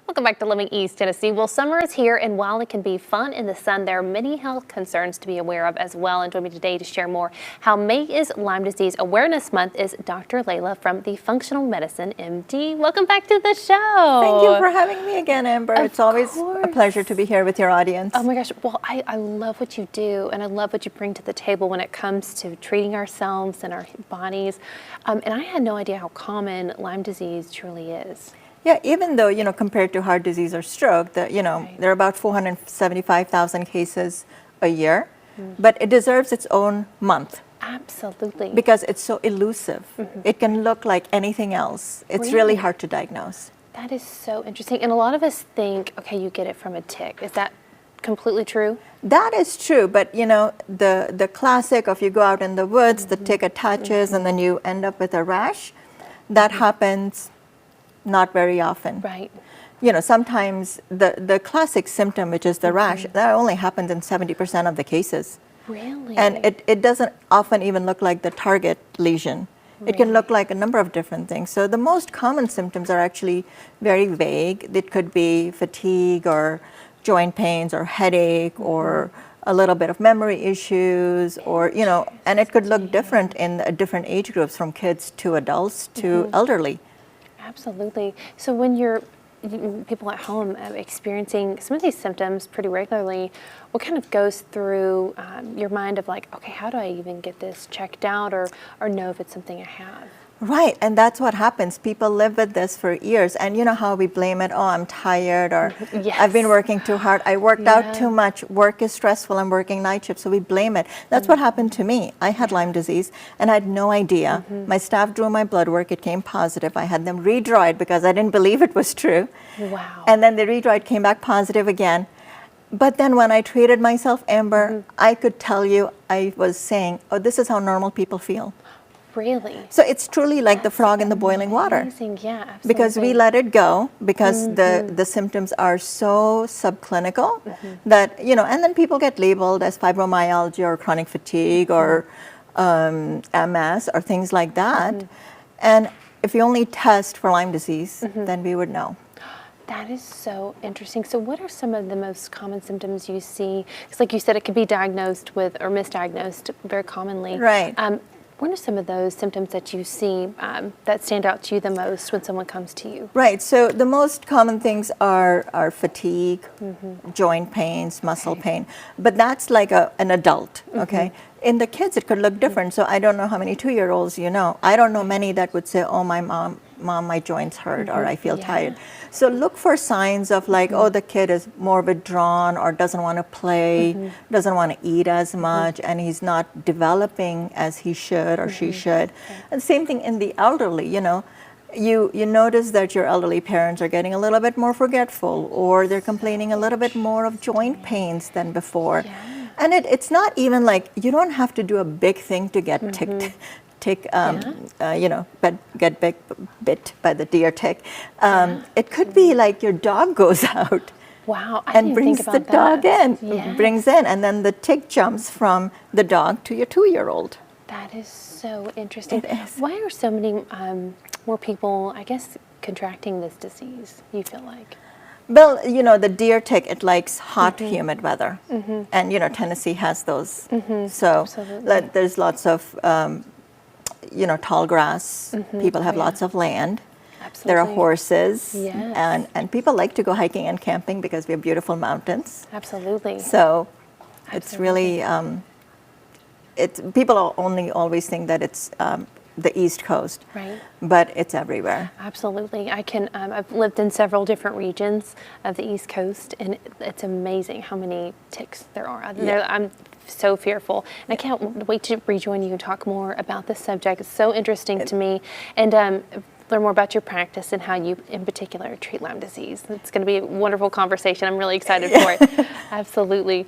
Welcome back to Living East Tennessee. Well, summer is here, and while it can be fun in the sun, there are many health concerns to be aware of as well. And joining me today to share more how May is Lyme Disease Awareness Month is Dr. Lela from the Functional Medicine MD. Welcome back to the show. Thank you for having me again, Amber. It's always a pleasure to be here with your audience. Oh my gosh, well, I love what you do, and I love what you bring to the table when it comes to treating ourselves and our bodies. And I had no idea how common Lyme disease truly is. Yeah, even though, compared to heart disease or stroke, there are about 475,000 cases a year, but it deserves its own month. Absolutely. Because it's so elusive. It can look like anything else. It's really hard to diagnose. That is so interesting. And a lot of us think, okay, you get it from a tick. Is that completely true? That is true, but the classic of you go out in the woods, the tick attaches, and then you end up with a rash, that happens not very often. Right. Sometimes the classic symptom, which is the rash, that only happens in 70% of the cases. Really? And it doesn't often even look like the target lesion. It can look like a number of different things. So the most common symptoms are actually very vague. It could be fatigue or joint pains or headache or a little bit of memory issues or, and it could look different in different age groups from kids to adults to elderly. Absolutely. So when people at home experiencing some of these symptoms pretty regularly, what kind of goes through your mind of like, okay, how do I even get this checked out or know if it's something I have? Right, and that's what happens. People live with this for years, and you know how we blame it, oh, I'm tired, or I've been working too hard, I worked out too much, work is stressful, I'm working night shifts, so we blame it. That's what happened to me. I had Lyme disease, and I had no idea. My staff drew my blood work, it came positive. I had them redraw it because I didn't believe it was true. Wow. And then the redraw it came back positive again. But then when I treated myself, Amber, I could tell you, I was saying, oh, this is how normal people feel. Really? So it's truly like the frog in the boiling water. Amazing. Yeah, absolutely. Because we let it go because the symptoms are so subclinical that, and then people get labeled as fibromyalgia or chronic fatigue or MS or things like that. And if you only test for Lyme disease, then we would know. That is so interesting. So what are some of the most common symptoms you see? Because like you said, it could be diagnosed with or misdiagnosed very commonly. Right. What are some of those symptoms that you see that stand out to you the most when someone comes to you? Right. So the most common things are fatigue, joint pains, muscle pain. But that's like an adult, okay? In the kids, it could look different. So I don't know how many 2-year-olds you know. I don't know many that would say, oh, my mom, my joints hurt or I feel tired. So look for signs of like, oh, the kid is more withdrawn or doesn't want to play, doesn't want to eat as much, and he's not developing as he should or she should. And same thing in the elderly, you notice that your elderly parents are getting a little bit more forgetful or they're complaining a little bit more of joint pains than before. And it's not even like, you don't have to do a big thing to get get bit by the deer tick. It could be like your dog goes out and brings the dog in, brings in, and then the tick jumps from the dog to your 2-year-old. That is so interesting. Why are so many more people, I guess, contracting this disease, you feel like? Well, the deer tick, it likes hot, humid weather. And, Tennessee has those. So there's lots of, tall grass. People have lots of land. Absolutely. There are horses. And people like to go hiking and camping because we have beautiful mountains. Absolutely. So it's really, people only always think that it's the East Coast, but it's everywhere. Absolutely. I've lived in several different regions of the East Coast, and it's amazing how many ticks there are. I'm so fearful, and I can't wait to rejoin you and talk more about this subject. It's so interesting to me, and learn more about your practice and how you, in particular, treat Lyme disease. It's going to be a wonderful conversation. I'm really excited for it. Absolutely.